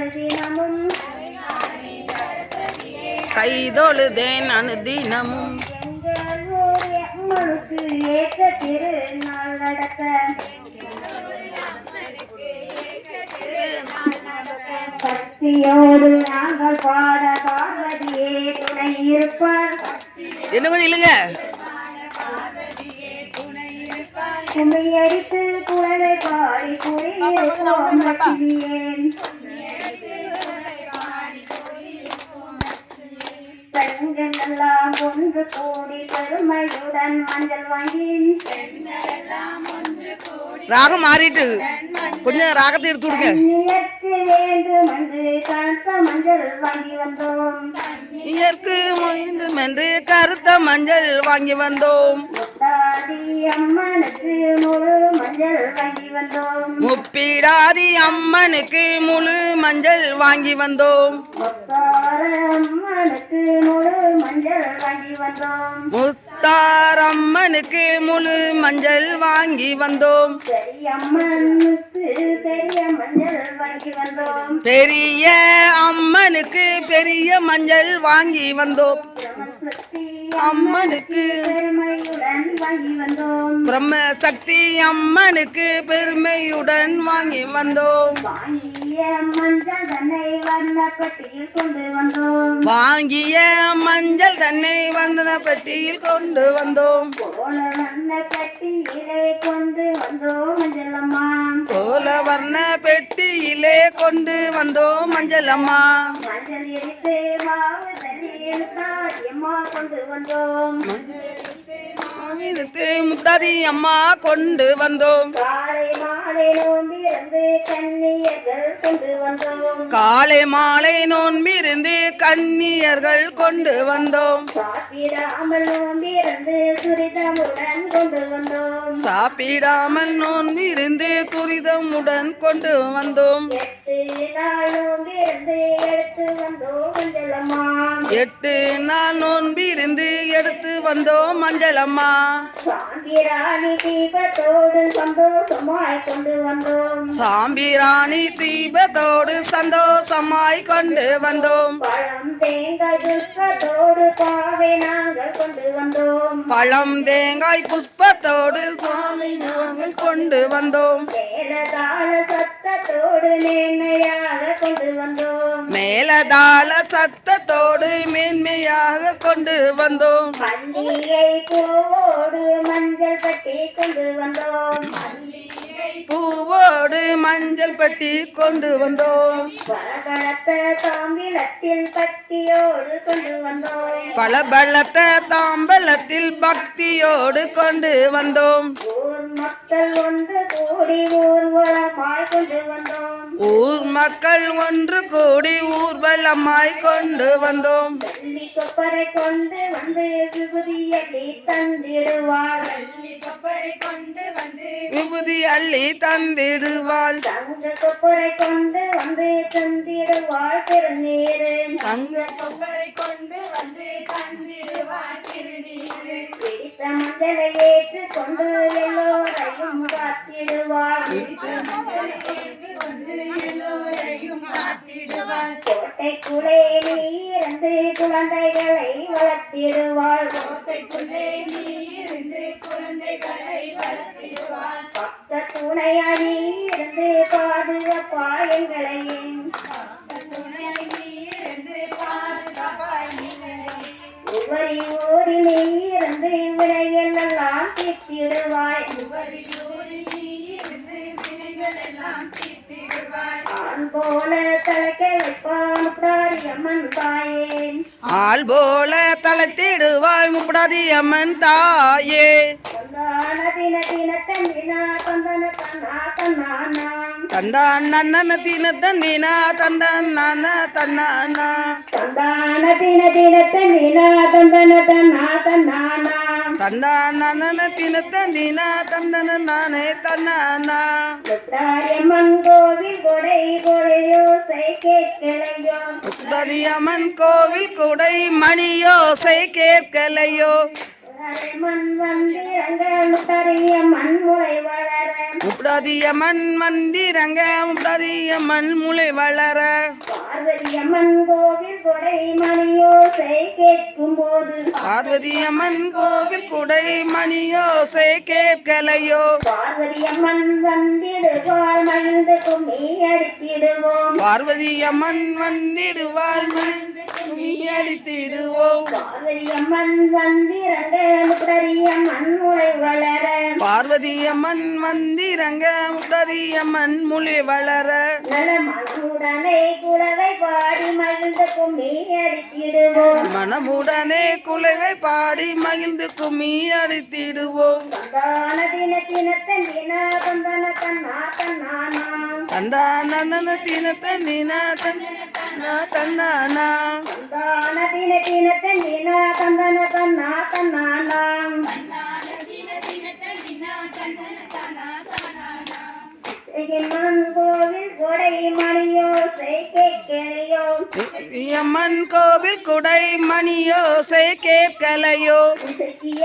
அனுதினமும் கைதொழுதேன் அனுதினமும் எங்கள் ஊர் அம்மனுக்கு ஏற்ற திருநாள் நடக்க சக்தியோடு நாங்கள் பாட பார்வதியே துணை இருப்பார். என்ன கொஞ்சம் இல்லைங்க கும்மியடித்து குழலை பாடி குடியிருப்போம் லட்சுமியேன். பெண்கள் எல்லாம் ஒன்று கூடி பெருமையுடன் மஞ்சள் வாங்கி ராகம் மாறிட்டு கொஞ்சம் ராகத்தை எடுத்து விடுங்க. கண்ணியற்கு வேண்டும் என்று கருத்த மஞ்சள் வாங்கி வந்தோம். இயற்கு வேண்டும் என்று கருத்த மஞ்சள் வாங்கி வந்தோம். முத்தாடி அம்மனுக்கு முழு மஞ்சள் வாங்கி வந்தோம். முப்பிடாதி அம்மனுக்கு முழு மஞ்சள் வாங்கி வந்தோம். முத்தார அம்மனுக்கு முழு மஞ்சள் வாங்கி வந்தோம். முத்தாரம்மனுக்கு முழு மஞ்சள் வாங்கி வந்தோம். பெரியம்மனுக்கு பெரிய மஞ்சள் வாங்கி வந்தோம். பெரிய அம்மனுக்கு பெரிய மஞ்சள் வாங்கி வந்தோம். அம்மனுக்கு பெருமையுடன் வாங்கி வந்தோம். பிரம்ம சக்தி அம்மனுக்கு பெருமையுடன் வாங்கி வந்தோம். வாங்கிய மஞ்சள் தன்னை வண்ணப்பட்டியில் கொண்டு வந்தோம். வாங்கிய மஞ்சள் தன்னை வந்தன பெட்டியில் கொண்டு வந்தோம். கோல வண்ணப்பட்டியிலே கொண்டு வந்தோம் மஞ்சள் அம்மா. கோல வர்ண பெட்டியிலே கொண்டு வந்தோம் மஞ்சள் அம்மா. மஞ்சள் எடுத்து மாவு தண்ணியில் காரியம்மா கொண்டு வந்தோம். முத்தாதி அம்மா கொண்டு வந்தோம். காலை மாலை நோம்பிருந்து கன்னியர்கள் கொண்டு வந்தோம். காலை மாலை நோன்பிருந்து கன்னியர்கள் கொண்டு வந்தோம். சாப்பிடாமல் நோம்பிருந்து துரிதமுடன் கொண்டு வந்தோம். சாப்பிடாமல் நோன்பிருந்து துரிதமுடன் கொண்டு வந்தோம். 8 நாள் நோம்பிருந்து எடுத்து வந்தோம் மஞ்சள் அம்மா. 8 நாள் நோன்பிருந்து எடுத்து வந்தோம் மஞ்சள் அம்மா. சாம்பிராணி தீபத்தோடு சந்தோஷமாய் கொண்டு வந்தோம். சாம்பிராணி தீபத்தோடு சந்தோஷமாய் கொண்டு வந்தோம். பழம் தேங்காய் புஷ்பத்தோடு பாவை நாங்கள் கொண்டு வந்தோம். பழம் தேங்காய் புஷ்பத்தோடு சுவாமி நாங்கள் கொண்டு வந்தோம். மேலதாள சத்தத்தோடு மேன்மையாக கொண்டு வந்தோம். மேலதாள சத்தத்தோடு மேன்மையாக கொண்டு வந்தோம். மல்லிகை பூவோடு மஞ்சள் பட்டி கொண்டு வந்தோம். பூவோடு மஞ்சள் பட்டி கொண்டு வந்தோம். பலபலத்த தாம்பிலத்தில் பக்தியோடு கொண்டு வந்தோம். பலபலத்த தாம்பலத்தில் பக்தியோடு கொண்டு வந்தோம். ஊர் மக்கள் ஒன்று கூடி ஊர்வலமாய் கொண்டு வந்தோம். ஊர் மக்கள் ஒன்று கூடி ஊர்வலமாய் கொண்டு வந்தோம். வெள்ளி கொப்பரை கொண்டு வந்து விபூதியடி தந்திடுவாள். விபூதி அள்ளி தந்திடுவாள். தங்க கொப்பரை கொண்டு வந்து தந்திடுவாள் திருநீரு. தங்க பிடித்த மஞ்சளை ஏற்று கொண்டு எல்லோரையும் காத்திடுவாள். கோட்டைக்குள்ளே நீருந்து குழந்தைகளை வளர்த்திடுவாள். பக்த துணையாய் நீருந்து பாதுகாப்பாய் எங்களையும். உவரி ஊரில் நீருந்து வினைகளெல்லாம் தீர்த்திடுவாய். ஆண் போல தலைக்க வைப்பான் முத்தாரியம்மன் தாயே. ஆள் போல தளத்திடுவாய் முப்படாதி அம்மன் தாயே. தந்தான தின தின தந்தினா தந்தன தன்னா தன்னானா. தந்தான் நன்னன தின தந்தினா தந்தான் நான தன்னானா. தந்தான தின தின தந்தினா தந்தன தன்னா தன்னானா. தந்தான் நன்னன தின தந்தினா தந்தன நானே தன்னானா. முத்தாரியம்மன் கோவில் கொடை கொடையோசை கேட்கலையோ. முப்படாதி அம்மன் கோவில் குடை மணியோசை கேட்கலையோ. மண் வந்திரங்க முத்தரியம்மன் முளை வளர முப்படாதியம்மன் மந்திரங்க முப்படாதியம்மன் முளை வளர பார்வதியம்மன் கோவில் கொடை மணியோசை கேட்கும் போது பார்வதியம்மன் கோவில் குடை மணியோசை கேட்கலையோ பார்வதியம்மன் வந்திடுவாள் மகிழ்ந்து கும்மி அடித்திடுவோம் பார்வதியம்மன் வந்திடுவாள் மகிழ்ந்து கும்மி அடித்திடுவோம் பார்வதியம்மன் வந்திரங்க முத்தரியம்மன் முளை வளர பார்வதியம்மன் மந்திரங்க முப்படாதியம்மன் முளை வளர நல்ல மனமுடனே குலவை பாடி மகிழ்ந்து கும்மி அடித்திடுவோம் மனமுடனே குலைவை பாடி மகிழ்ந்து கும்மி அடித்திடுவோம் சந்தான தினத்தன் தினா தந்தன தன்னா தன்னானா தந்தான தினத்தன் தினா தன்னா தன்னானா சந்தான தினத்தன் தினா தந்தன தன்னா தன்னானா அம்மன் கோவில் கொடை மணியோசை கேட்கலையோ அம்மன் கோவில் குடை மணியோசை கேட்கலையோ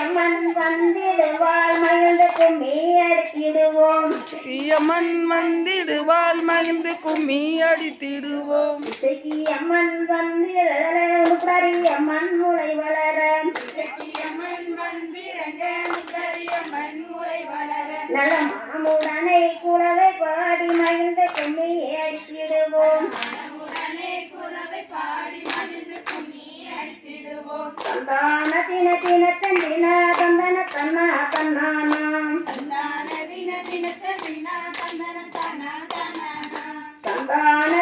அம்மன் வந்திடுவாள் மகிழ்ந்து கும்மி அடித்திடுவோம் அம்மன் வந்திடுவாள் மகிழ்ந்து கும்மி அடித்திடுவோம் அம்மன் வந்திரம்மன் முளை வளர நல்ல மனமுடனே குலவை பாடி மகிழ்ந்து கும்மி அடித்திடுவோம் சந்தான தினத்தன் தினா தந்தன தன்னா தன்னானாம் சந்தான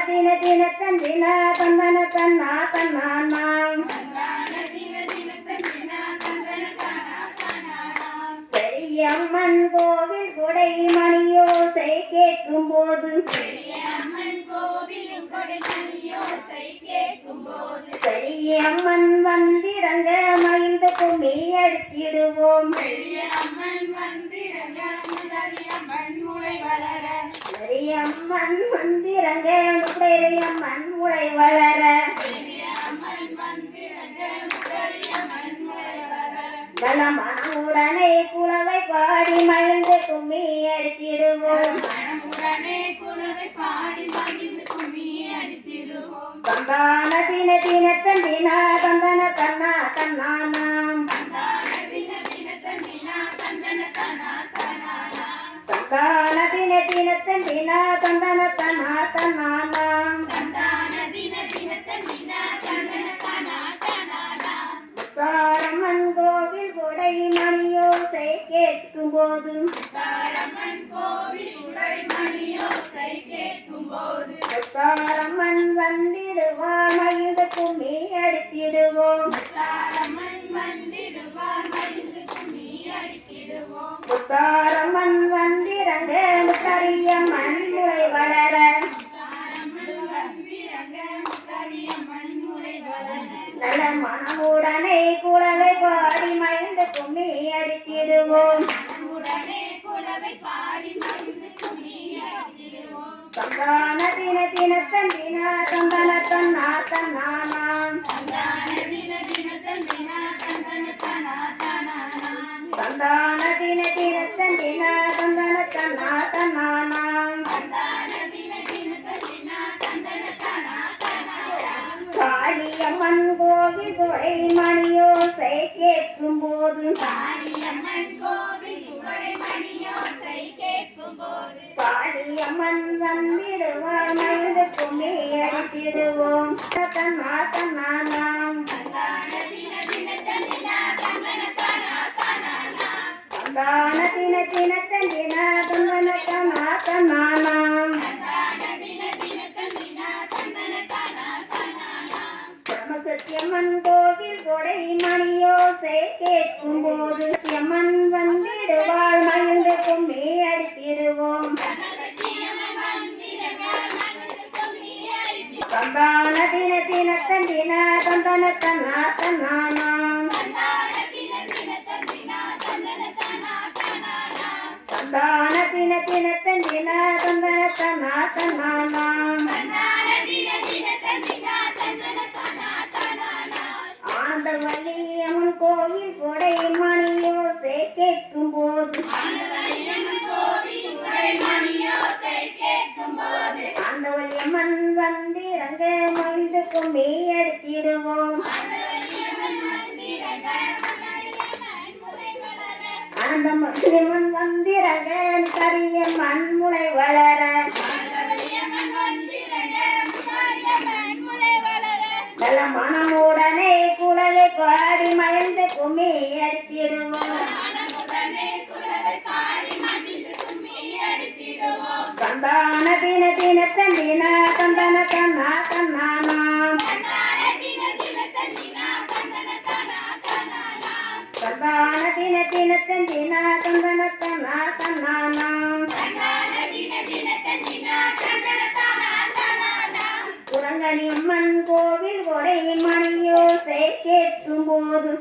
தினத்தன் தினா தந்தன தன்னா தன்னானாம் பெரியம்மன் கோவில் கொடை மணியோசை கேட்கும் போது பெரியம்மன் வந்திரங்க மகிழ்ந்து கும்மி அடித்திடுவோம் பெரியம்மன் வந்திரங்க பெரியம்மன் முளை வளர நல்ல மனமுடனே குலவை பாடி மகிழ்ந்து கும்மி அடித்திடுவோம் சந்தான தினத்தன் தினா தந்தன தன்னா தன்னானாம் சந்தான தினத்தன் தினா தந்தன தன்னா தன்னானாம் முத்தாரம்மன் கோவில் கொடை மணியோசை கேட்கும் போது முத்தாரம்மன் வந்திடுவாள் மகிழ்ந்து கும்மி அடித்திடுவோம் முத்தாரம்மன் வந்திரங்க முத்தரியம்மன் முளை வளர நல்ல மனமுடனே குலவை பாடி மகிழ்ந்து கும்மி அடித்திடுவோம் சந்தான தினத்தன் தினா தந்தன தன்னா தன்னானாம் சந்தான தினத்தன் தினா தந்தன தன்னா தன்னானாம் காளியம்மன் கோவில் கொடை மணியோசை கேட்கும் போது காளியம்மன் வந்திடுவாள் மகிழ்ந்து கும்மி அடித்திடுவோம் தன்னா தன்னானாம் சந்தான தினத்தன் தினா தந்தன தன்னா தன்னானாம் சத்தியம்மன் கோவில் கொடை மணியோசை கேட்கும் போது அம்மன் வந்திடுவாள் மகிழ்ந்து கும்மி அடித்திடுவோம் சந்தான தினத்தன் தினா தந்தன தன்னா தன்னானாம் சந்தான தினத்தன் தினா தந்தன தன்னா தன்னானாம் ஆனந்தவல்லி அம்மன் கோவில் கொடை மணி வந்திறங்க மகிழ்ந்து கும்மி அடித்திடுவோம் ஆனந்த மாரியம்மன் வந்திறங்க கரியம்மன் முளை வளர நல்ல மனமுடனே குழலை பாடி மகிழ்ந்து கும்மி அடித்திடுவோம் சந்தான தின தின தந்தினா தந்தன தன்னா தன்னானாம் சந்தான தின தின தந்தினா தந்தன தன்னா தன்னானாம் குரங்கனி அம்மன் கோவில் கொடை மணியோசை கேட்கும் போது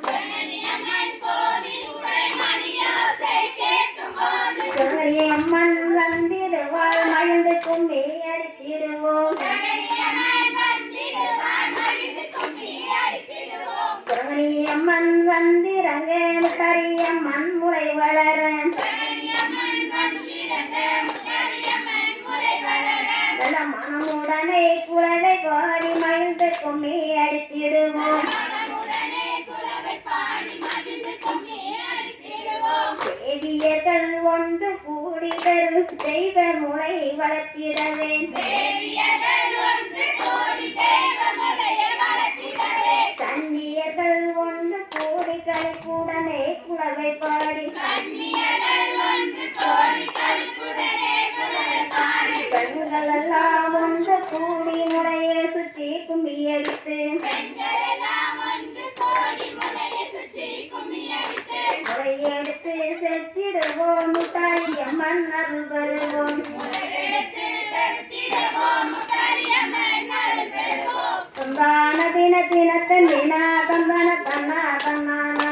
குரங்கனி அம்மன் வந்திடுவாள் மகிழ்ந்து கும்மி அடித்திடுவோம் குரங்கனி அம்மன் வந்திறங்க கரியம்மன் முளை வளர நல்ல மனமுடனே குழலை பாடி மகிழ்ந்து கும்மி அடித்திடுவோம் தேவியர்கள் ஒன்று கூடி தரு தெய்வ முளை வளர்த்திடவே சன்னியர்கள் ஒன்று கூடி கலைக்குடனே குழவை பாடி பெண்கள் எல்லாம் ஒன்று கூடி முளையை சுற்றி கும்மி அடித்து முளையெடுத்து செத்திடுவோம் முத்தாரி அம்மன் அருள் பெறுவோம் சந்தான தின தின தந்தினா தந்தன தன்னா தன்னானா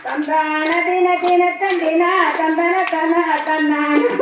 சந்தான தின தின தந்தினா தந்தன தன்னா தன்னானா